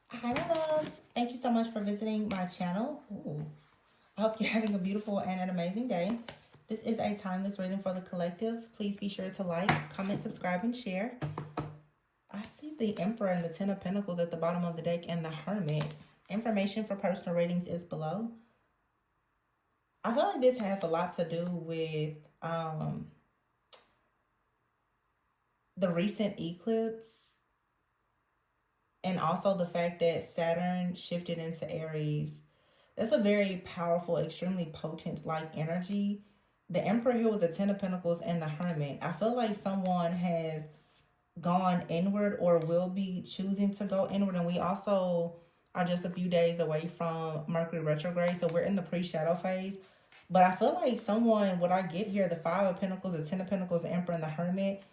Hi, my loves. Thank you so much for visiting my channel. Ooh. I hope you're having a beautiful and an amazing day. This is a timeless reading for the collective. Please be sure to like, comment, subscribe, and share. I see the Emperor and the Ten of Pentacles at the bottom of the deck and the Hermit. Information for personal readings is below. I feel like this has a lot to do with the recent eclipse and also the fact that Saturn shifted into Aries. That's a very powerful, extremely potent like energy. The Emperor here with the Ten of Pentacles and the Hermit. I feel like someone has gone inward or will be choosing to go inward. And we also are just a few days away from Mercury retrograde. So we're in the pre-shadow phase. But I feel like someone, what I get here, the Five of Pentacles, the Ten of Pentacles, the Emperor, and the Hermit,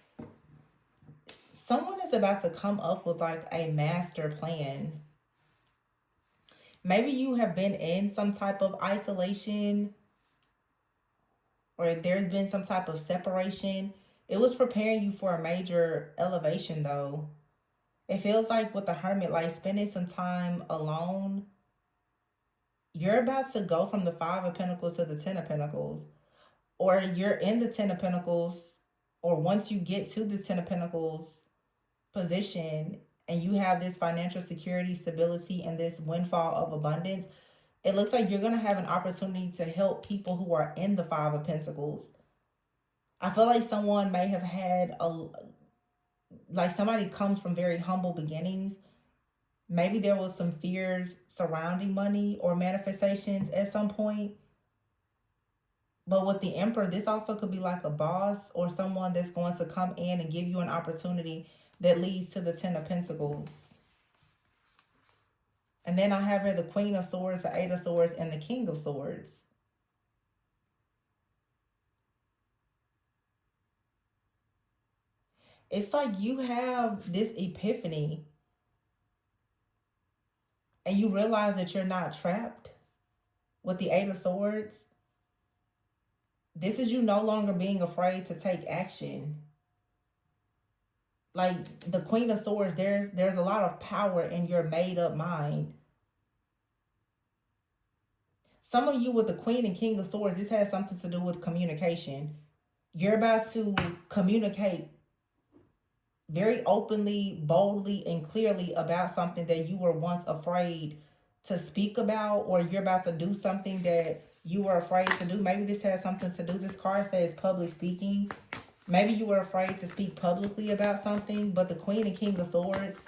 someone is about to come up with like a master plan. Maybe you have been in some type of isolation or there's been some type of separation. It was preparing you for a major elevation though. It feels like with the Hermit, like spending some time alone, you're about to go from the Five of Pentacles to the Ten of Pentacles. Or you're in the Ten of Pentacles, or once you get to the Ten of Pentacles position and you have this financial security, stability, and this windfall of abundance, it looks like you're going to have an opportunity to help people who are in the Five of Pentacles. I feel like someone may have had like somebody comes from very humble beginnings. Maybe there was some fears surrounding money or manifestations at some point. But with the Emperor, this also could be like a boss or someone that's going to come in and give you an opportunity that leads to the Ten of Pentacles. And then I have here the Queen of Swords, the Eight of Swords, and the King of Swords. It's like you have this epiphany and you realize that you're not trapped with the Eight of Swords. This is you no longer being afraid to take action. Like the Queen of Swords, there's a lot of power in your made up mind. Some of you with the Queen and King of Swords, this has something to do with communication. You're about to communicate very openly, boldly, and clearly about something that you were once afraid to speak about, or you're about to do something that you were afraid to do. Maybe this has something to do, this card says public speaking. Maybe you were afraid to speak publicly about something, but the Queen and King of Swords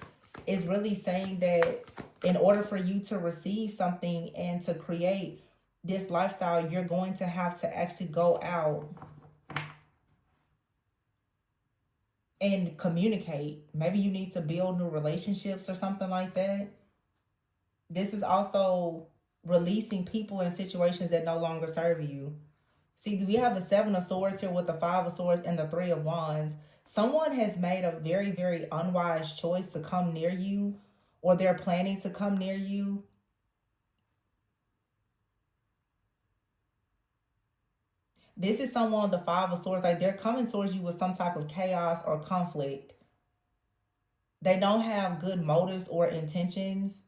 is really saying that in order for you to receive something and to create this lifestyle, you're going to have to actually go out and communicate. Maybe you need to build new relationships or something like that. This is also releasing people in situations that no longer serve you. See, we have the Seven of Swords here with the Five of Swords and the Three of Wands. Someone has made a very, very unwise choice to come near you, or they're planning to come near you. This is someone, the Five of Swords, like they're coming towards you with some type of chaos or conflict. They don't have good motives or intentions.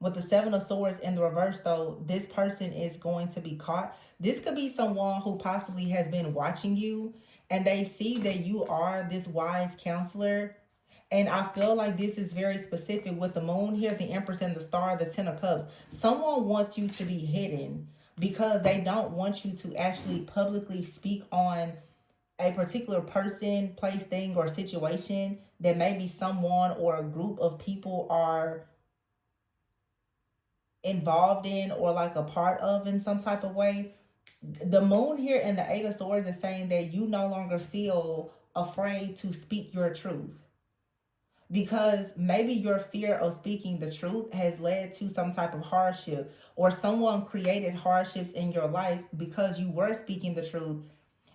With the Seven of Swords in the reverse, though, this person is going to be caught. This could be someone who possibly has been watching you and they see that you are this wise counselor. And I feel like this is very specific with the moon here, the Empress and the Star, the Ten of Cups. Someone wants you to be hidden because they don't want you to actually publicly speak on a particular person, place, thing, or situation that maybe someone or a group of people are involved in or like a part of in some type of way. The moon here and the Eight of Swords is saying that you no longer feel afraid to speak your truth, because maybe your fear of speaking the truth has led to some type of hardship, or someone created hardships in your life because you were speaking the truth.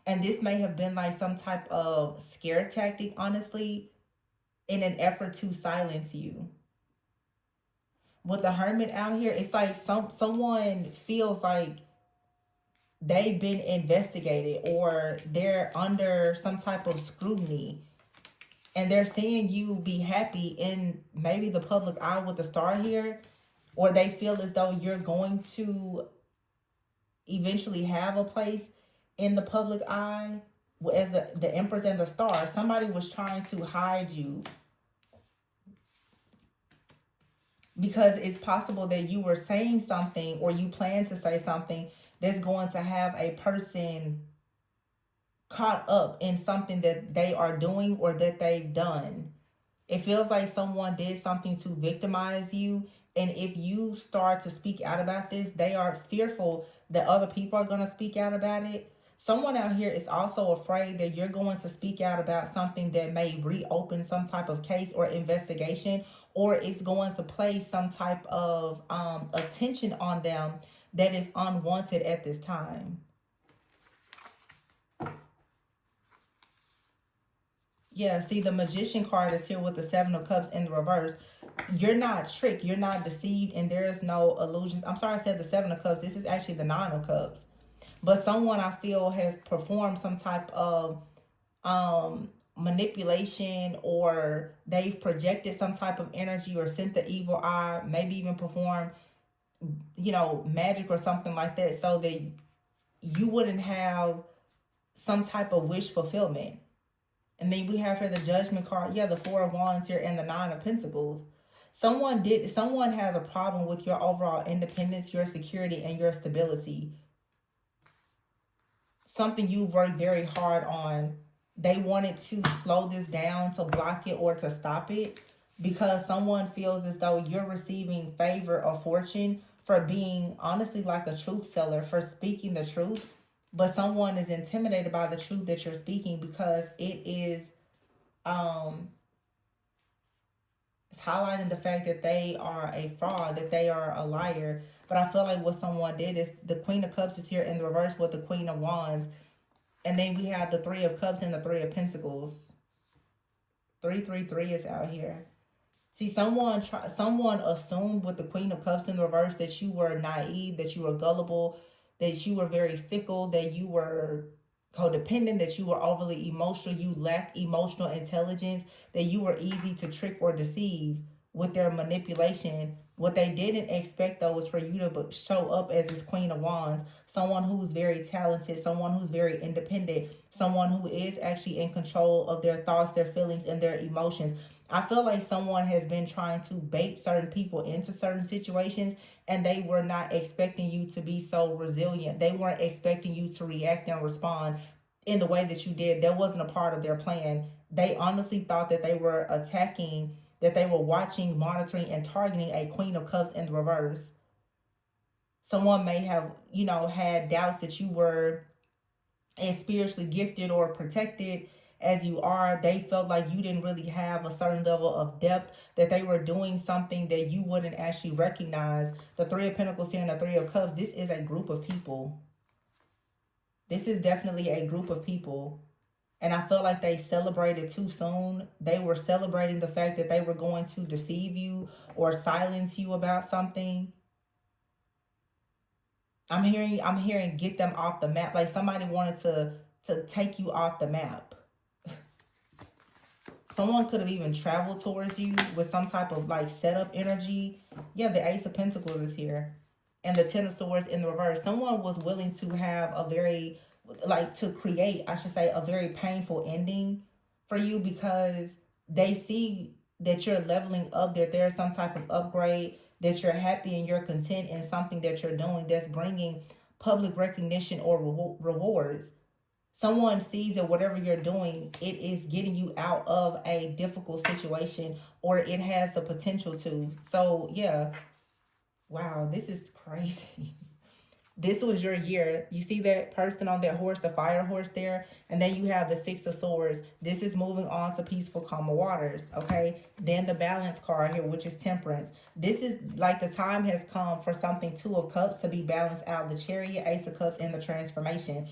And this may have been like some type of scare tactic, honestly, in an effort to silence you. With the Hermit out here, it's like someone feels like they've been investigated or they're under some type of scrutiny. And they're seeing you be happy in maybe the public eye with the star here, or they feel as though you're going to eventually have a place in the public eye as the Empress and the Star. Somebody was trying to hide you because it's possible that you were saying something or you plan to say something that's going to have a person caught up in something that they are doing or that they've done. It feels like someone did something to victimize you. And if you start to speak out about this, they are fearful that other people are going to speak out about it. Someone out here is also afraid that you're going to speak out about something that may reopen some type of case or investigation, or it's going to place some type of attention on them that is unwanted at this time. Yeah, see, the Magician card is here with the Seven of Cups in the reverse. You're not tricked. You're not deceived, and there is no illusions. I'm sorry I said the Seven of Cups. This is actually the Nine of Cups. But someone I feel has performed some type of manipulation, or they've projected some type of energy or sent the evil eye, maybe even performed, magic or something like that, so that you wouldn't have some type of wish fulfillment. And then we have here the Judgment card. Yeah, the Four of Wands here and the Nine of Pentacles. Someone has a problem with your overall independence, your security, and your stability. Something you worked very hard on. They wanted to slow this down, to block it, or to stop it, because someone feels as though you're receiving favor or fortune for being honestly like a truth teller, for speaking the truth. But someone is intimidated by the truth that you're speaking because it is it's highlighting the fact that they are a fraud, that they are a liar. But I feel like what someone did is the Queen of Cups is here in the reverse with the Queen of Wands. And then we have the Three of Cups and the Three of Pentacles. 333 is out here. See, someone assumed with the Queen of Cups in the reverse that you were naive, that you were gullible, that you were very fickle, that you were codependent, that you were overly emotional, you lacked emotional intelligence, that you were easy to trick or deceive with their manipulation. What they didn't expect, though, was for you to show up as this Queen of Wands, someone who's very talented, someone who's very independent, someone who is actually in control of their thoughts, their feelings, and their emotions. I feel like someone has been trying to bait certain people into certain situations, and they were not expecting you to be so resilient. They weren't expecting you to react and respond in the way that you did. That wasn't a part of their plan. They honestly thought that they were attacking, that they were watching, monitoring, and targeting a Queen of Cups in the reverse. Someone may have, had doubts that you were as spiritually gifted or protected as you are. They felt like you didn't really have a certain level of depth, that they were doing something that you wouldn't actually recognize. The Three of Pentacles here and the Three of Cups, this is a group of people. This is definitely a group of people. And I feel like they celebrated too soon. They were celebrating the fact that they were going to deceive you or silence you about something. I'm hearing get them off the map. Like somebody wanted to take you off the map. Someone could have even traveled towards you with some type of like setup energy. Yeah, the Ace of Pentacles is here. And the Ten of Swords in the reverse. Someone was willing to have to create, I should say, a very painful ending for you, because they see that you're leveling up, that there's some type of upgrade, that you're happy and you're content in something that you're doing that's bringing public recognition or rewards. Someone sees that whatever you're doing, it is getting you out of a difficult situation, or it has the potential to. So yeah, wow, this is crazy. This was your year. You see that person on that horse, the fire horse there? And then you have the Six of Swords. This is moving on to peaceful, calmer waters, okay? Then the Balance card here, which is Temperance. This is like the time has come for something, Two of Cups, to be balanced out. The Chariot, Ace of Cups, and the Transformation.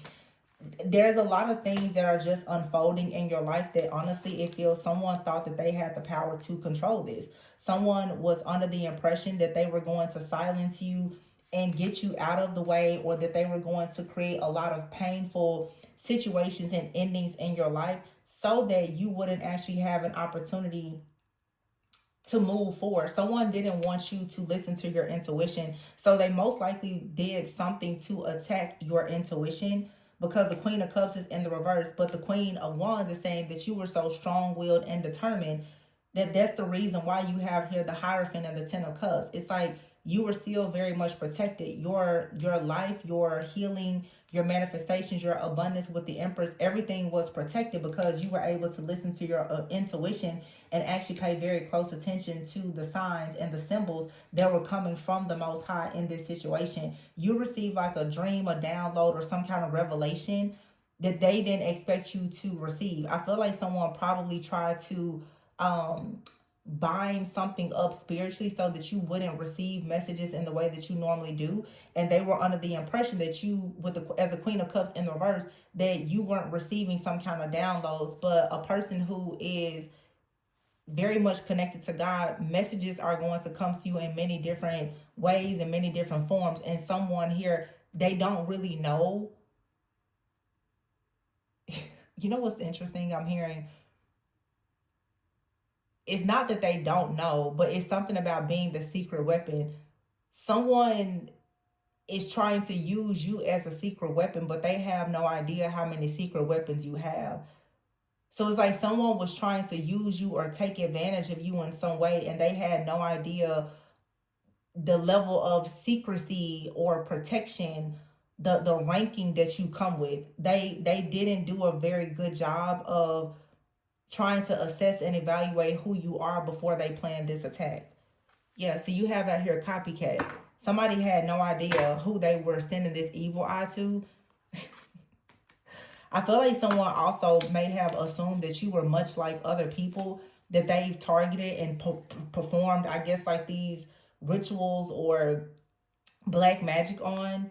There's a lot of things that are just unfolding in your life that honestly, it feels someone thought that they had the power to control this. Someone was under the impression that they were going to silence you and get you out of the way, or that they were going to create a lot of painful situations and endings in your life. so that you wouldn't actually have an opportunity to move forward. Someone didn't want you to listen to your intuition. So they most likely did something to attack your intuition, because the Queen of Cups is in the reverse, but the Queen of Wands is saying that you were so strong-willed and determined that that's the reason why you have here the Hierophant and the Ten of Cups. It's like you were still very much protected. Your life, your healing, your manifestations, your abundance with the Empress, everything was protected because you were able to listen to your intuition and actually pay very close attention to the signs and the symbols that were coming from the Most High in this situation. You received like a dream, a download, or some kind of revelation that they didn't expect you to receive. I feel like someone probably tried to um bind something up spiritually so that you wouldn't receive messages in the way that you normally do, and they were under the impression that you, with the as a Queen of Cups in the reverse, that you weren't receiving some kind of downloads. But a person who is very much connected to God, messages are going to come to you in many different ways and many different forms. And someone here, they don't really know. You know what's interesting? I'm hearing it's not that they don't know, but it's something about being the secret weapon. Someone is trying to use you as a secret weapon, but they have no idea how many secret weapons you have. So it's like someone was trying to use you or take advantage of you in some way, and they had no idea the level of secrecy or protection, the ranking that you come with. They didn't do a very good job of trying to assess and evaluate who you are before they planned this attack. Yeah, so you have out here copycat. Somebody had no idea who they were sending this evil eye to. I feel like someone also may have assumed that you were much like other people that they've targeted and performed, I guess, like these rituals or black magic on.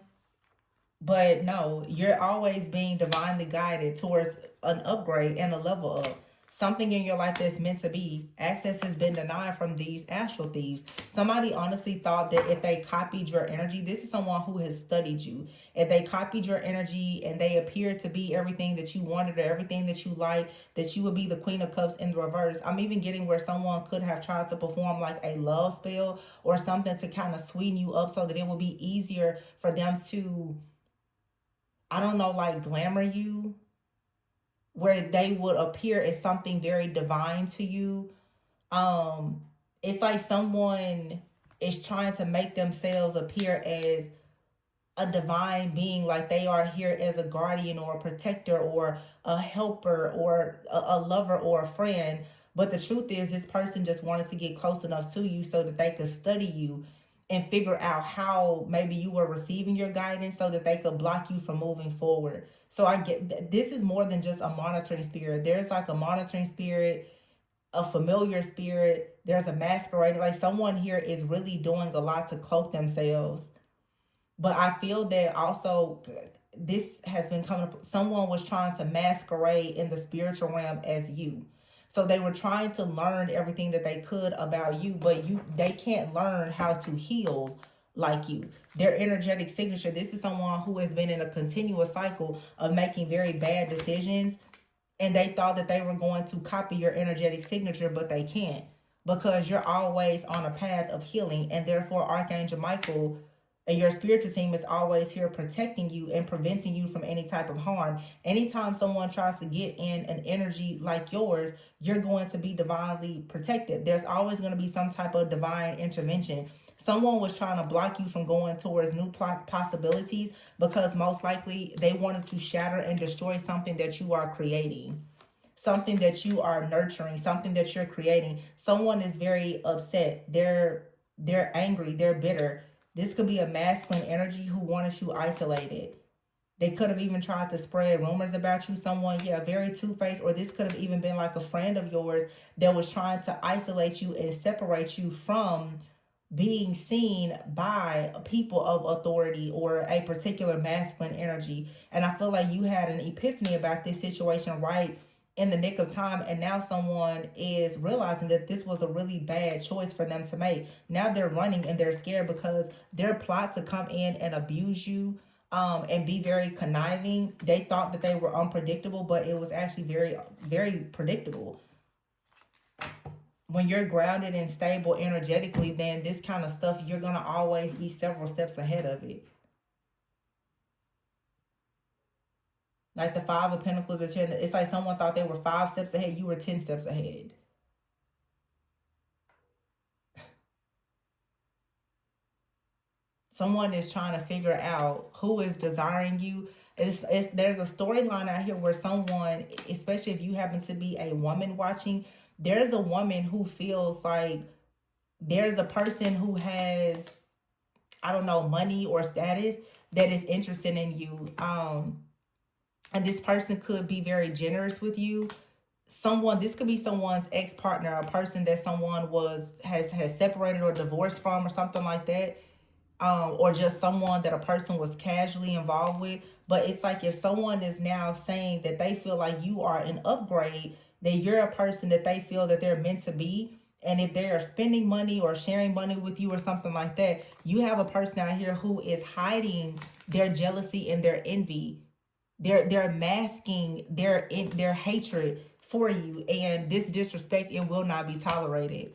But no, you're always being divinely guided towards an upgrade and a level up. Something in your life that's meant to be. Access has been denied from these astral thieves. Somebody honestly thought that if they copied your energy, this is someone who has studied you. If they copied your energy and they appeared to be everything that you wanted or everything that you like, that you would be the Queen of Cups in the reverse. I'm even getting where someone could have tried to perform like a love spell or something to kind of sweeten you up so that it would be easier for them to, I don't know, like glamour you, where they would appear as something very divine to you. It's like someone is trying to make themselves appear as a divine being, like they are here as a guardian or a protector or a helper or a lover or a friend. But the truth is, this person just wanted to get close enough to you so that they could study you and figure out how maybe you were receiving your guidance so that they could block you from moving forward. So I get this is more than just a monitoring spirit. There's like a monitoring spirit, a familiar spirit, there's a masquerade. Like someone here is really doing a lot to cloak themselves. But I feel that also this has been coming up. Someone was trying to masquerade in the spiritual realm as you. So they were trying to learn everything that they could about you, but they can't learn how to heal like you. Their energetic signature, this is someone who has been in a continuous cycle of making very bad decisions, and they thought that they were going to copy your energetic signature, but they can't, because you're always on a path of healing, and therefore Archangel Michael and your spiritual team is always here protecting you and preventing you from any type of harm. Anytime someone tries to get in an energy like yours, you're going to be divinely protected. There's always going to be some type of divine intervention. Someone was trying to block you from going towards new possibilities because most likely they wanted to shatter and destroy something that you are creating, something that you are nurturing, something that you're creating. Someone is very upset. They're angry. They're bitter. This could be a masculine energy who wanted you isolated. They could have even tried to spread rumors about you. Someone, yeah, very two-faced, or this could have even been like a friend of yours that was trying to isolate you and separate you from being seen by people of authority or a particular masculine energy. And I feel like you had an epiphany about this situation right in the nick of time, and now someone is realizing that this was a really bad choice for them to make. Now they're running and they're scared because their plot to come in and abuse you, and be very conniving. They thought that they were unpredictable, but it was actually very, very predictable. When you're grounded and stable energetically, then this kind of stuff, you're going to always be several steps ahead of it. Like the Five of Pentacles is here. It's like someone thought they were 5 steps ahead. You were 10 steps ahead. Someone is trying to figure out who is desiring you. There's a storyline out here where someone, especially if you happen to be a woman watching, there's a woman who feels like there's a person who has, I don't know, money or status that is interested in you. And this person could be very generous with you. This could be someone's ex-partner, a person that someone has separated or divorced from or something like that. Or just someone that a person was casually involved with. But it's like if someone is now saying that they feel like you are an upgrade, that you're a person that they feel that they're meant to be, and if they are spending money or sharing money with you or something like that, you have a person out here who is hiding their jealousy and their envy. They're masking their hatred for you, and this disrespect, it will not be tolerated.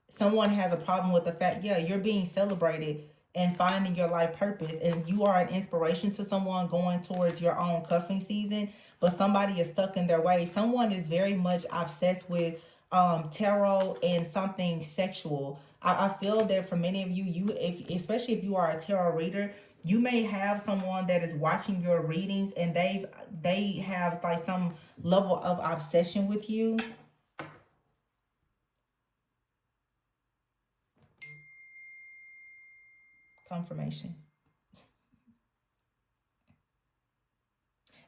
Someone has a problem with the fact, yeah, you're being celebrated and finding your life purpose, and you are an inspiration to someone going towards your own cuffing season, but somebody is stuck in their way. Someone is very much obsessed with tarot and something sexual. I feel that for many of you, especially if you are a tarot reader, you may have someone that is watching your readings, and they have like some level of obsession with you. Confirmation.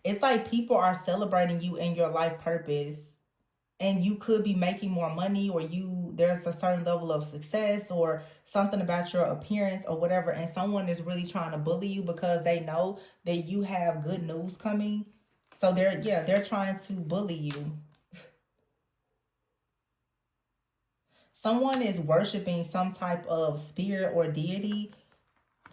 It's like people are celebrating you and your life purpose, and you could be making more money, or there's a certain level of success or something about your appearance or whatever, and someone is really trying to bully you because they know that you have good news coming. So they're trying to bully you. Someone is worshiping some type of spirit or deity,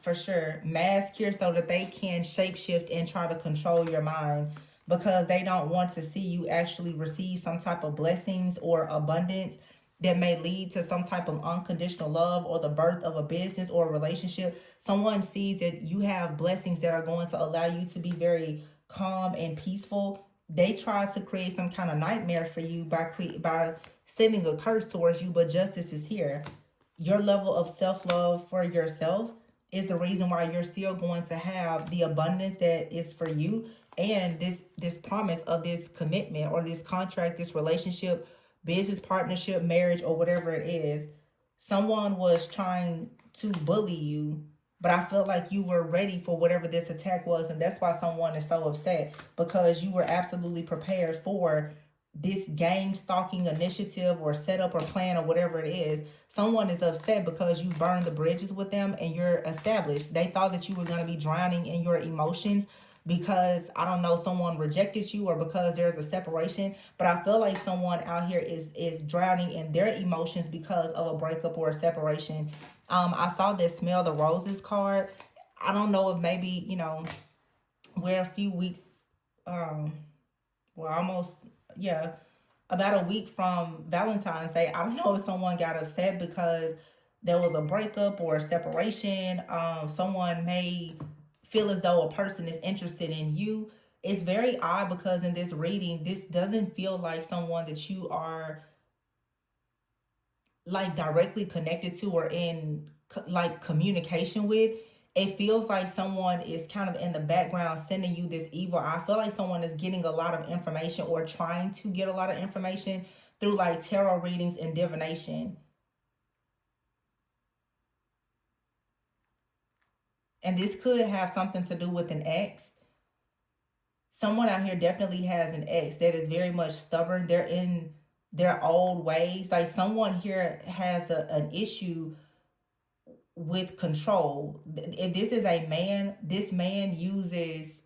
for sure, mask here so that they can shapeshift and try to control your mind, because they don't want to see you actually receive some type of blessings or abundance that may lead to some type of unconditional love or the birth of a business or a relationship. Someone sees that you have blessings that are going to allow you to be very calm and peaceful. They try to create some kind of nightmare for you by sending a curse towards you, but justice is here. Your level of self-love for yourself is the reason why you're still going to have the abundance that is for you, and this promise of this commitment or this contract, this relationship, business partnership, marriage, or whatever it is. Someone was trying to bully you, but I felt like you were ready for whatever this attack was, and that's why someone is so upset, because you were absolutely prepared for this gang stalking initiative or setup or plan or whatever it is. Someone is upset because you burned the bridges with them and you're established. They thought that you were going to be drowning in your emotions because, I don't know, someone rejected you or because there's a separation. But I feel like someone out here is drowning in their emotions because of a breakup or a separation. I saw this Smell the Roses card. I don't know if maybe, we're a few weeks, well, almost, yeah, about a week from Valentine's Day. I don't know if someone got upset because there was a breakup or a separation. Someone may feel as though a person is interested in you. It's very odd because in this reading, this doesn't feel like someone that you are like directly connected to or in like communication with. It feels like someone is kind of in the background sending you this evil. I feel like someone is getting a lot of information or trying to get a lot of information through like tarot readings and divination. And this could have something to do with an ex. Someone out here definitely has an ex that is very much stubborn. They're in their old ways. Like someone here has an issue with control. If this is a man, this man uses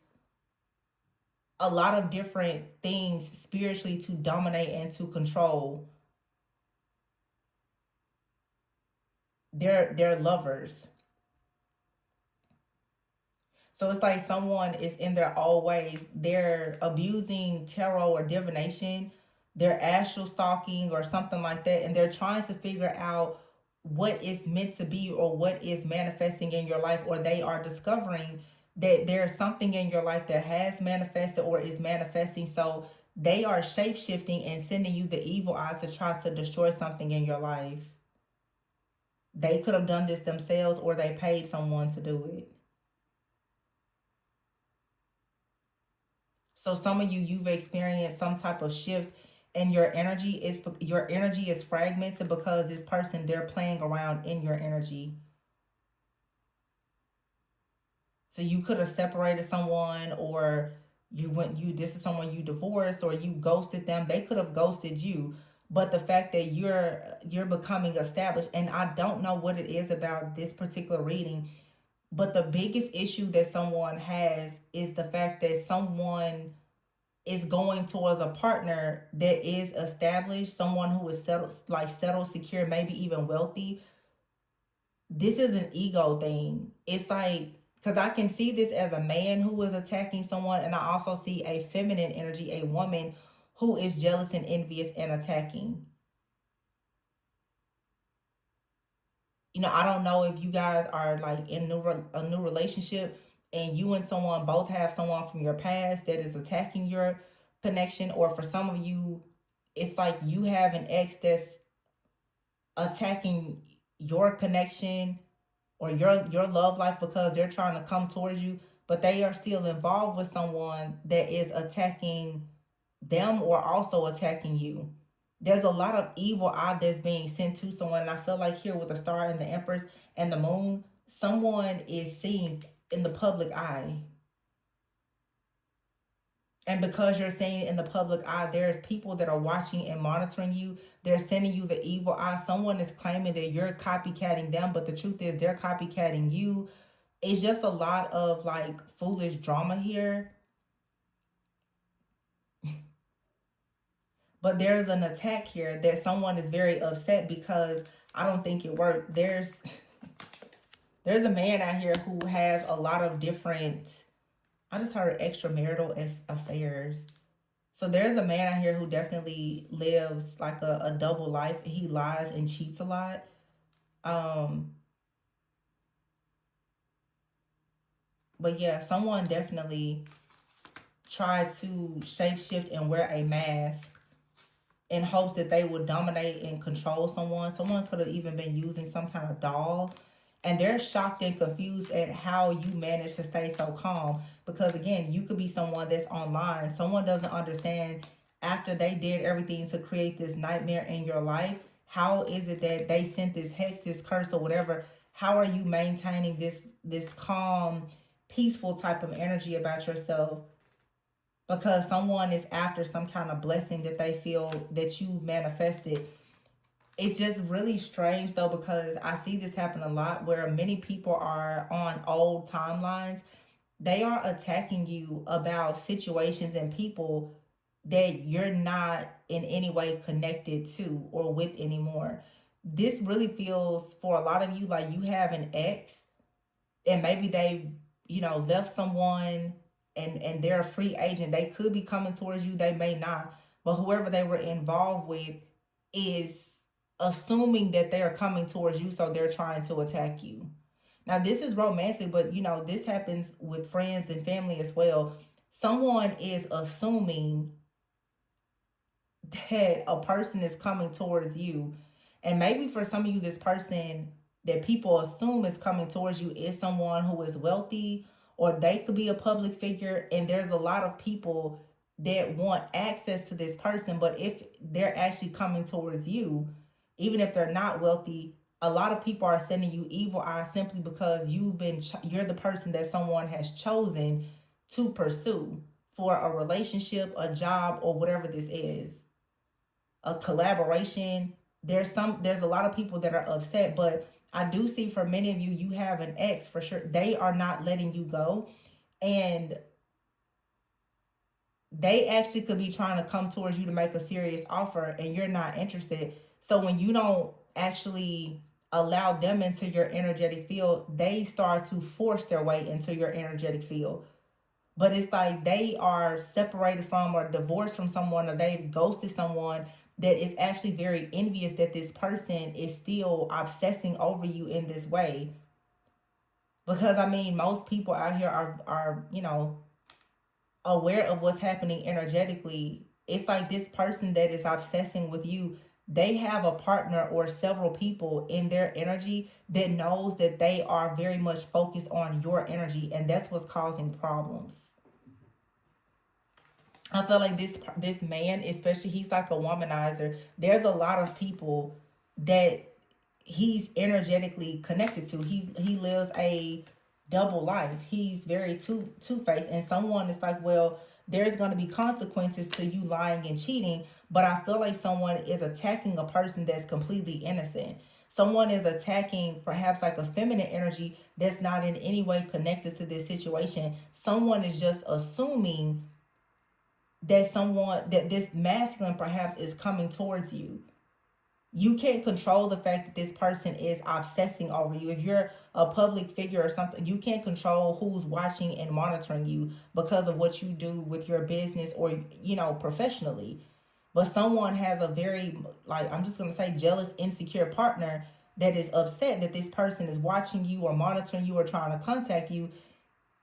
a lot of different things spiritually to dominate and to control their lovers. So it's like someone is in their old ways. They're abusing tarot or divination. They're astral stalking or something like that. And they're trying to figure out what is meant to be or what is manifesting in your life. Or they are discovering that there's something in your life that has manifested or is manifesting. So they are shape shifting and sending you the evil eye to try to destroy something in your life. They could have done this themselves or they paid someone to do it. So some of you, you've experienced some type of shift in your energy. Your energy is fragmented because this person, they're playing around in your energy. So you could have separated someone, or you this is someone you divorced, or you ghosted them. They could have ghosted you. But the fact that you're becoming established, and I don't know what it is about this particular reading, but the biggest issue that someone has is the fact that someone is going towards a partner that is established, someone who is settled, like settled, secure, maybe even wealthy. This is an ego thing. It's like, because I can see this as a man who is attacking someone, and I also see a feminine energy, a woman who is jealous and envious and attacking. I don't know if you guys are like in a new relationship and you and someone both have someone from your past that is attacking your connection, or for some of you, it's like you have an ex that's attacking your connection or your love life because they're trying to come towards you, but they are still involved with someone that is attacking them or also attacking you. There's a lot of evil eye that's being sent to someone, and I feel like here with the star and the empress and the moon, someone is seen in the public eye. And because you're seeing it in the public eye, there's people that are watching and monitoring you. They're sending you the evil eye. Someone is claiming that you're copycatting them, but the truth is they're copycatting you. It's just a lot of like foolish drama here. But there's an attack here that someone is very upset because I don't think it worked. There's a man out here who has a lot of different, I just heard extramarital affairs. So there's a man out here who definitely lives like a double life. He lies and cheats a lot. Um, but yeah, someone definitely tried to shapeshift and wear a mask in hopes that they would dominate and control someone. Someone could have even been using some kind of doll. And they're shocked and confused at how you manage to stay so calm. Because again, you could be someone that's online. Someone doesn't understand after they did everything to create this nightmare in your life. How is it that they sent this hex, this curse, or whatever? How are you maintaining this calm, peaceful type of energy about yourself? Because someone is after some kind of blessing that they feel that you've manifested. It's just really strange though, because I see this happen a lot where many people are on old timelines. They are attacking you about situations and people that you're not in any way connected to or with anymore. This really feels for a lot of you like you have an ex, and maybe they left someone, and they're a free agent. They could be coming towards you, they may not, but whoever they were involved with is assuming that they're coming towards you, so they're trying to attack you. Now this is romantic, but this happens with friends and family as well. Someone is assuming that a person is coming towards you, and maybe for some of you, this person that people assume is coming towards you is someone who is wealthy, or they could be a public figure, and there's a lot of people that want access to this person. But if they're actually coming towards you, even if they're not wealthy, a lot of people are sending you evil eyes simply because you're the person that someone has chosen to pursue for a relationship, a job, or whatever this is, a collaboration. There's a lot of people that are upset, but I do see for many of you, you have an ex for sure. They are not letting you go, and they actually could be trying to come towards you to make a serious offer, and you're not interested. So when you don't actually allow them into your energetic field, they start to force their way into your energetic field. But it's like they are separated from or divorced from someone, or they've ghosted someone that is actually very envious that this person is still obsessing over you in this way. Because I mean, most people out here are aware of what's happening energetically. It's like this person that is obsessing with you, they have a partner or several people in their energy that knows that they are very much focused on your energy, and that's what's causing problems. I feel like this man, especially, he's like a womanizer. There's a lot of people that he's energetically connected to. He lives a double life. He's very two-faced, and someone is like, well, there's going to be consequences to you lying and cheating, but I feel like someone is attacking a person that's completely innocent. Someone is attacking perhaps like a feminine energy that's not in any way connected to this situation. Someone is just assuming that this masculine perhaps is coming towards you. You can't control the fact that this person is obsessing over you. If you're a public figure or something, you can't control who's watching and monitoring you because of what you do with your business or, professionally. But someone has a very, like, I'm just going to say, jealous, insecure partner that is upset that this person is watching you or monitoring you or trying to contact you.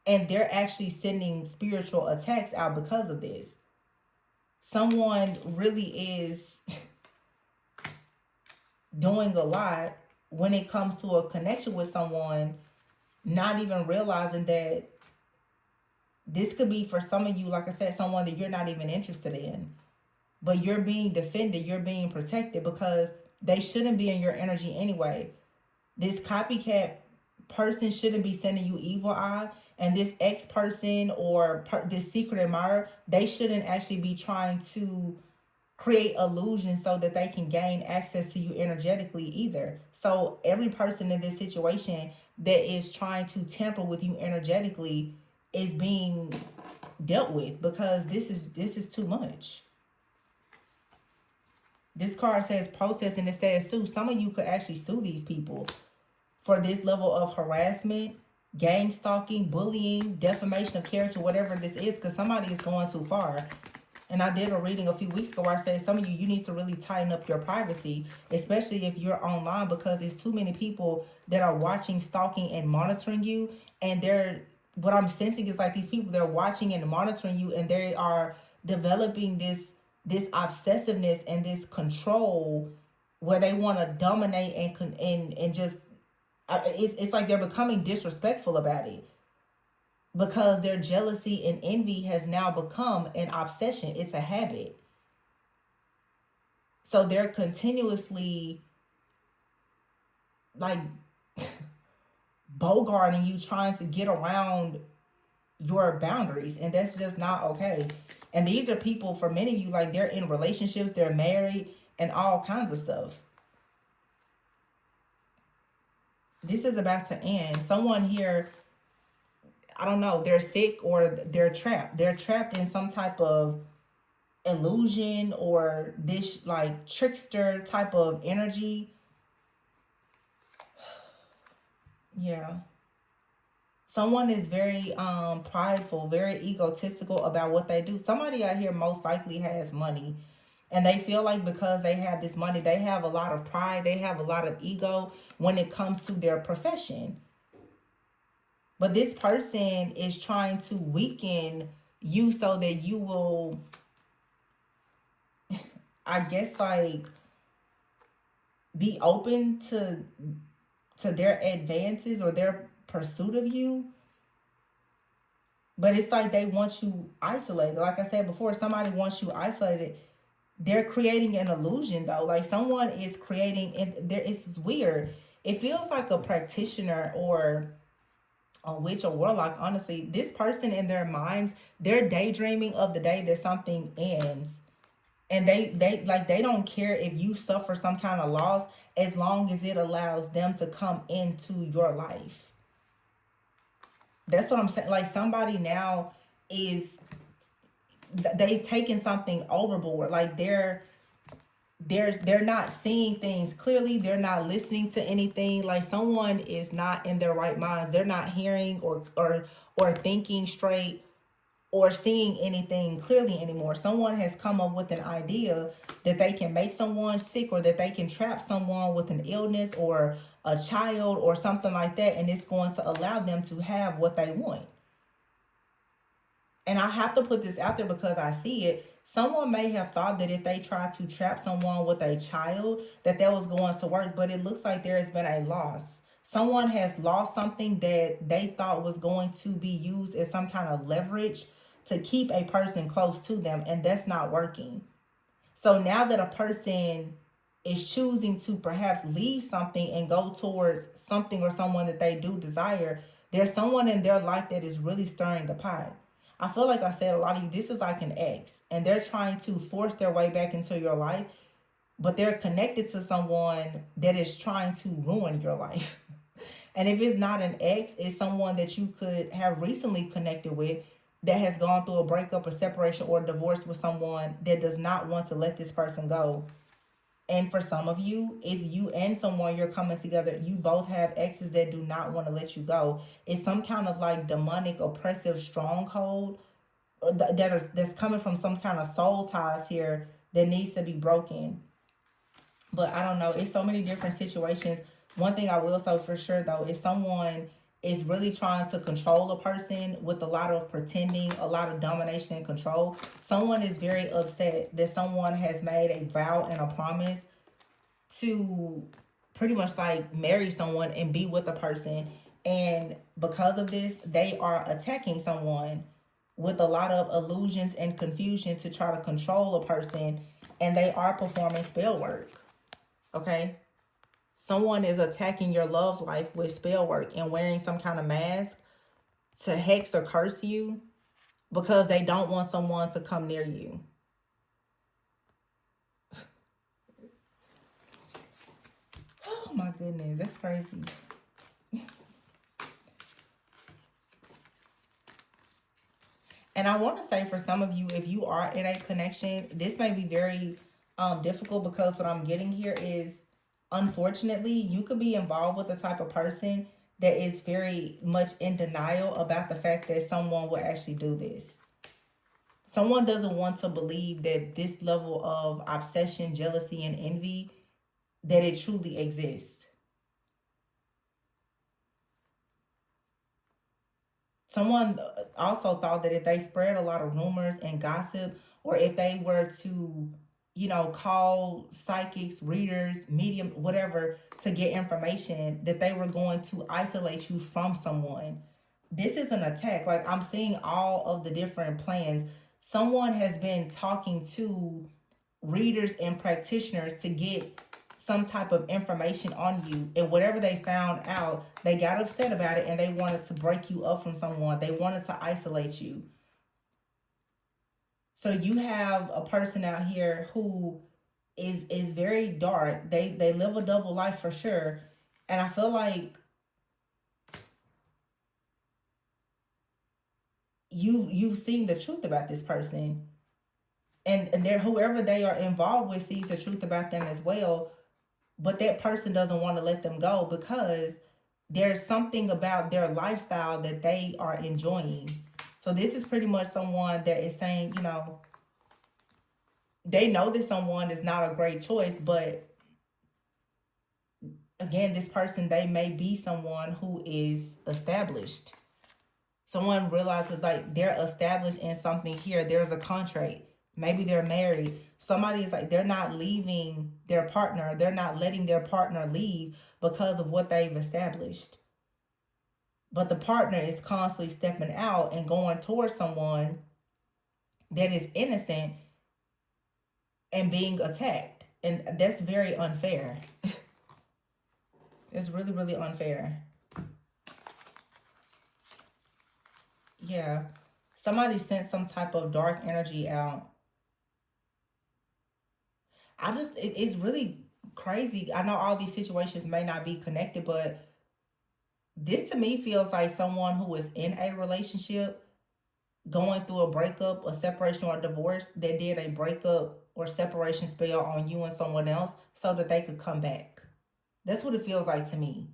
And they're actually sending spiritual attacks out because of this. Someone really is doing a lot when it comes to a connection with someone, not even realizing that this could be, for some of you, like I said, someone that you're not even interested in. But you're being defended, you're being protected because they shouldn't be in your energy anyway. This copycat person shouldn't be sending you evil eye, and this ex person or this secret admirer, they shouldn't actually be trying to create illusions so that they can gain access to you energetically either. So every person in this situation that is trying to tamper with you energetically is being dealt with, because this is too much. This card says protest and it says sue. Some of you could actually sue these people for this level of harassment, gang stalking, bullying, defamation of character, whatever this is, because somebody is going too far. And I did a reading a few weeks ago where I said some of you need to really tighten up your privacy, especially if you're online, because there's too many people that are watching, stalking, and monitoring you. And what I'm sensing is like these people, they're watching and monitoring you, and they are developing this obsessiveness and this control where they want to dominate and just it's like they're becoming disrespectful about it, because their jealousy and envy has now become an obsession. It's a habit. So they're continuously like bogarting you, trying to get around your boundaries, and that's just not okay. And these are people, for many of you, like they're in relationships, they're married, and all kinds of stuff. This is about to end. Someone here, I don't know, they're sick or they're trapped. They're trapped in some type of illusion or this like trickster type of energy. Yeah. Someone is very prideful, very egotistical about what they do. Somebody out here most likely has money. And they feel like because they have this money, they have a lot of pride, they have a lot of ego when it comes to their profession. But this person is trying to weaken you so that you will, I guess, like, be open to their advances or their pursuit of you. But it's like they want you isolated. Like I said before, somebody wants you isolated. They're creating an illusion, though. Like someone is creating, and it's weird. It feels like a practitioner or a witch or warlock. Honestly, this person in their minds, they're daydreaming of the day that something ends, and they don't care if you suffer some kind of loss, as long as it allows them to come into your life. That's what I'm saying. Like somebody now is, they've taken something overboard. Like they're not seeing things clearly, they're not listening to anything. Like someone is not in their right minds, they're not hearing or thinking straight or seeing anything clearly anymore. Someone has come up with an idea that they can make someone sick, or that they can trap someone with an illness or a child or something like that, and it's going to allow them to have what they want. And I have to put this out there because I see it. Someone may have thought that if they tried to trap someone with a child, that was going to work, but it looks like there has been a loss. Someone has lost something that they thought was going to be used as some kind of leverage to keep a person close to them, and that's not working. So now that a person is choosing to perhaps leave something and go towards something or someone that they do desire, there's someone in their life that is really stirring the pot. I feel like I said a lot of you, this is like an ex, and they're trying to force their way back into your life, but they're connected to someone that is trying to ruin your life. And if it's not an ex, it's someone that you could have recently connected with that has gone through a breakup, a separation, or divorce with someone that does not want to let this person go. And for some of you, it's you and someone you're coming together. You both have exes that do not want to let you go. It's some kind of like demonic, oppressive stronghold that's coming from some kind of soul ties here that needs to be broken. But I don't know. It's so many different situations. One thing I will say for sure though is someone is really trying to control a person with a lot of pretending, a lot of domination and control. Someone is very upset that someone has made a vow and a promise to pretty much like marry someone and be with a person. And because of this, they are attacking someone with a lot of illusions and confusion to try to control a person. And they are performing spell work. Okay? Someone is attacking your love life with spell work and wearing some kind of mask to hex or curse you because they don't want someone to come near you. Oh my goodness, that's crazy. And I want to say for some of you, if you are in a connection, this may be very difficult because what I'm getting here is, unfortunately, you could be involved with the type of person that is very much in denial about the fact that someone will actually do this. Someone doesn't want to believe that this level of obsession, jealousy, and envy, that it truly exists. Someone also thought that if they spread a lot of rumors and gossip, or if they were to, call psychics, readers, medium, whatever, to get information, that they were going to isolate you from someone. This is an attack. Like, I'm seeing all of the different plans. Someone has been talking to readers and practitioners to get some type of information on you, and whatever they found out, they got upset about it and they wanted to break you up from someone. They wanted to isolate you. So you have a person out here who is very dark. They live a double life for sure. And I feel like you've seen the truth about this person. And they're, whoever they are involved with sees the truth about them as well. But that person doesn't want to let them go because there's something about their lifestyle that they are enjoying. So this is pretty much someone that is saying, they know that someone is not a great choice, but again, this person, they may be someone who is established. Someone realizes like they're established in something here. There's a contract. Maybe they're married. Somebody is like, they're not leaving their partner. They're not letting their partner leave because of what they've established. But the partner is constantly stepping out and going towards someone that is innocent and being attacked. And that's very unfair. It's really, really unfair. Yeah. Somebody sent some type of dark energy out. It's really crazy. I know all these situations may not be connected, but this to me feels like someone who is in a relationship going through a breakup, a separation, or a divorce that did a breakup or separation spell on you and someone else so that they could come back. That's what it feels like to me.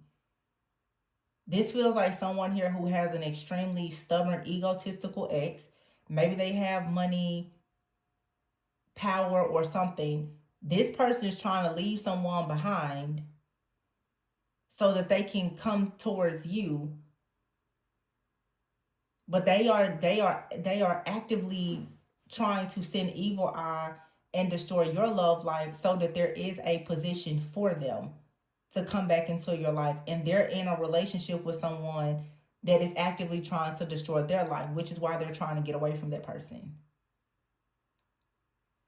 This feels like someone here who has an extremely stubborn, egotistical ex. Maybe they have money, power, or something. This person is trying to leave someone behind so that they can come towards you. But they are actively trying to send evil eye and destroy your love life so that there is a position for them to come back into your life, and they're in a relationship with someone that is actively trying to destroy their life, which is why they're trying to get away from that person.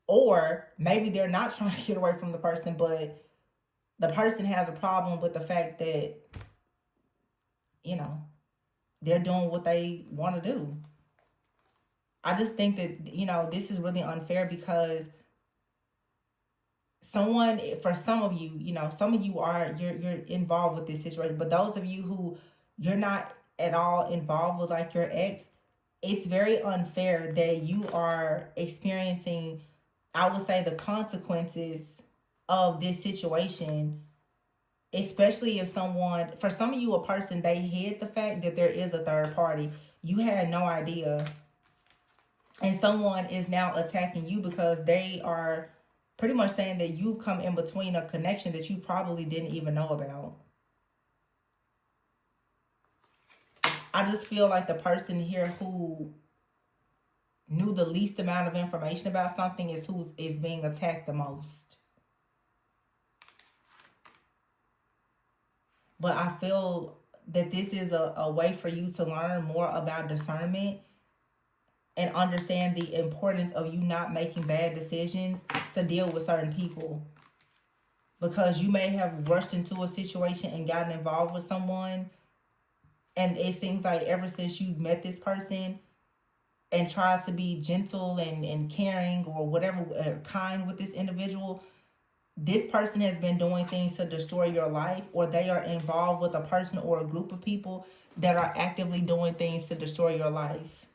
Or maybe they're not trying to get away from the person, but the person has a problem with the fact that, you know, they're doing what they want to do. I just think that, this is really unfair because for some of you, some of you you're involved with this situation, but those of you who you're not at all involved with, like your ex, it's very unfair that you are experiencing, I would say, the consequences of this situation, especially if for some of you, a person, they hid the fact that there is a third party. You had no idea. And someone is now attacking you because they are pretty much saying that you've come in between a connection that you probably didn't even know about. I just feel like the person here who knew the least amount of information about something is who is being attacked the most. But I feel that this is a way for you to learn more about discernment and understand the importance of you not making bad decisions to deal with certain people. Because you may have rushed into a situation and gotten involved with someone, and it seems like ever since you met this person and tried to be gentle and caring or whatever, kind with this individual, this person has been doing things to destroy your life, or they are involved with a person or a group of people that are actively doing things to destroy your life.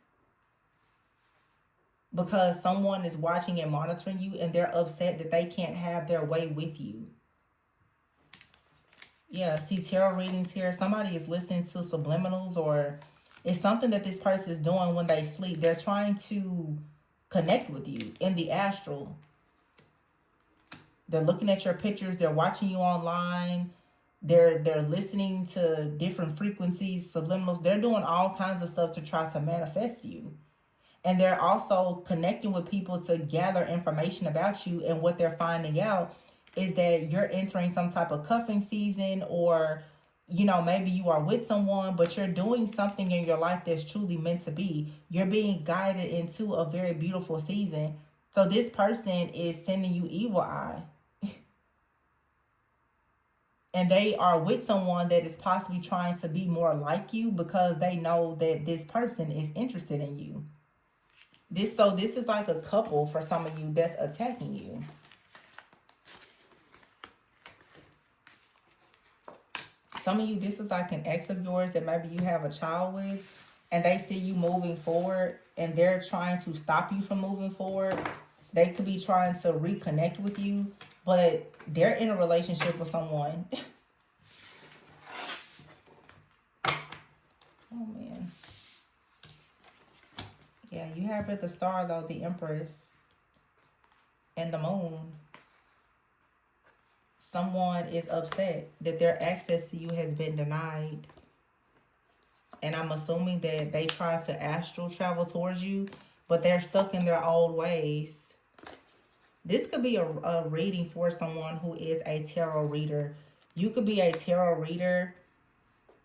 Because someone is watching and monitoring you, and they're upset that they can't have their way with you. Yeah, see tarot readings here. Somebody is listening to subliminals, or it's something that this person is doing when they sleep. They're trying to connect with you in the astral. They're looking at your pictures. They're watching you online. They're listening to different frequencies, subliminals. They're doing all kinds of stuff to try to manifest you. And they're also connecting with people to gather information about you. And what they're finding out is that you're entering some type of cuffing season, or, maybe you are with someone, but you're doing something in your life that's truly meant to be. You're being guided into a very beautiful season. So this person is sending you evil eye. And they are with someone that is possibly trying to be more like you because they know that this person is interested in you. This is like a couple for some of you that's attacking you. Some of you, this is like an ex of yours that maybe you have a child with, and they see you moving forward and they're trying to stop you from moving forward. They could be trying to reconnect with you, but they're in a relationship with someone. Oh, man. Yeah, you have at the star, though, the Empress and the Moon. Someone is upset that their access to you has been denied. And I'm assuming that they try to astral travel towards you, but they're stuck in their old ways. This could be a reading for someone who is a tarot reader. You could be a tarot reader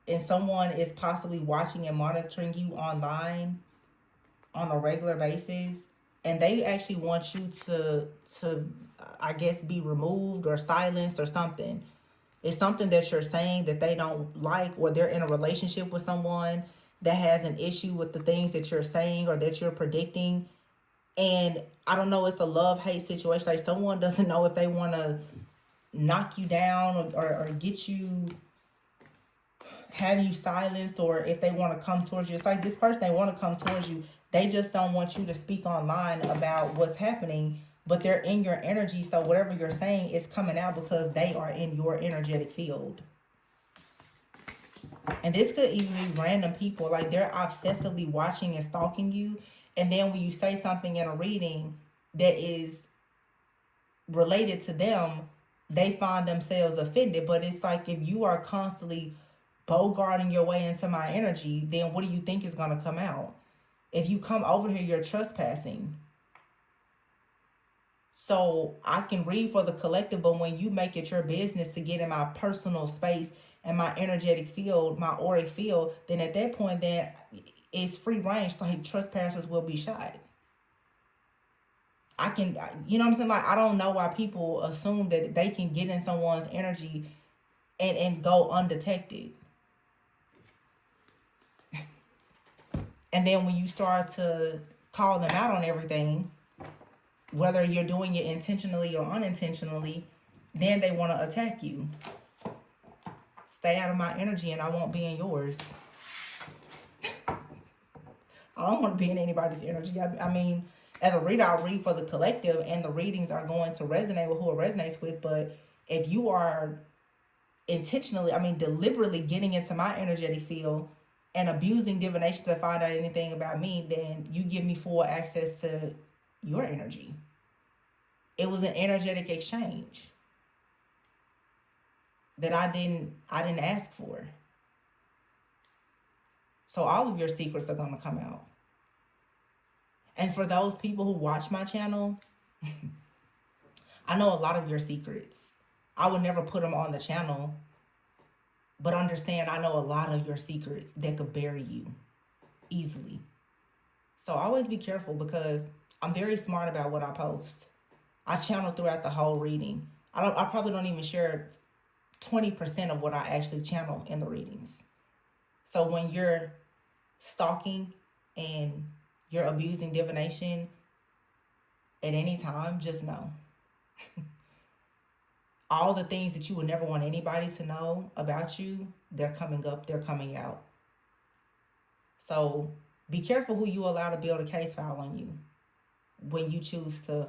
and someone is possibly watching and monitoring you online on a regular basis, and they actually want you to I guess be removed or silenced or something. It's something that you're saying that they don't like, or they're in a relationship with someone that has an issue with the things that you're saying or that you're predicting. And I don't know, it's a love-hate situation. Like someone doesn't know if they want to knock you down or get you, have you silenced, or if they want to come towards you. It's like this person, they want to come towards you. They just don't want you to speak online about what's happening, but they're in your energy. So whatever you're saying is coming out because they are in your energetic field. And this could even be random people. Like they're obsessively watching and stalking you. And then when you say something in a reading that is related to them, they find themselves offended. But it's like if you are constantly bogarting your way into my energy, then what do you think is going to come out? If you come over here, you're trespassing. So I can read for the collective, but when you make it your business to get in my personal space and my energetic field, my auric field, then at that point, then it's free range. Like trespassers will be shot. I can, you know what I'm saying? Like, I don't know why people assume that they can get in someone's energy and go undetected. And then when you start to call them out on everything, whether you're doing it intentionally or unintentionally, then they want to attack you. Stay out of my energy and I won't be in yours. I don't want to be in anybody's energy. I mean, as a reader, I read for the collective and the readings are going to resonate with who it resonates with. But if you are intentionally, I mean, deliberately getting into my energetic field and abusing divination to find out anything about me, then you give me full access to your energy. It was an energetic exchange that I didn't ask for. So all of your secrets are going to come out. And for those people who watch my channel, I know a lot of your secrets. I would never put them on the channel, but understand I know a lot of your secrets that could bury you easily. So always be careful because I'm very smart about what I post. I channel throughout the whole reading. I probably don't even share 20% of what I actually channel in the readings. So when you're stalking and you're abusing divination at any time, just know all the things that you would never want anybody to know about you, they're coming up, they're coming out. So be careful who you allow to build a case file on you when you choose to,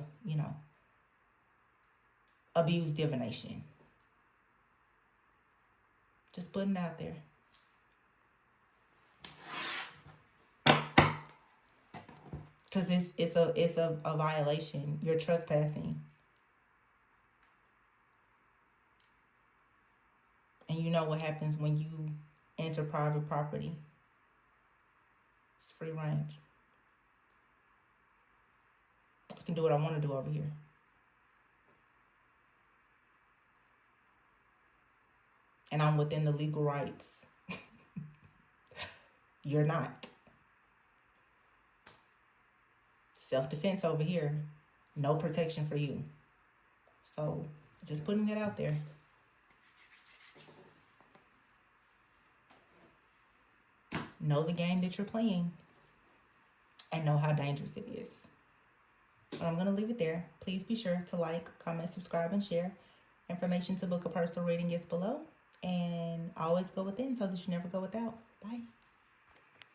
abuse divination. Just putting it out there. Because it's a violation. You're trespassing. And you know what happens when you enter private property. It's free range. I can do what I want to do over here. And I'm within the legal rights. You're not. Self-defense over here. No protection for you. So, just putting it out there. Know the game that you're playing. And know how dangerous it is. But I'm going to leave it there. Please be sure to like, comment, subscribe, and share. Information to book a personal reading is below. And always go within so that you never go without. Bye.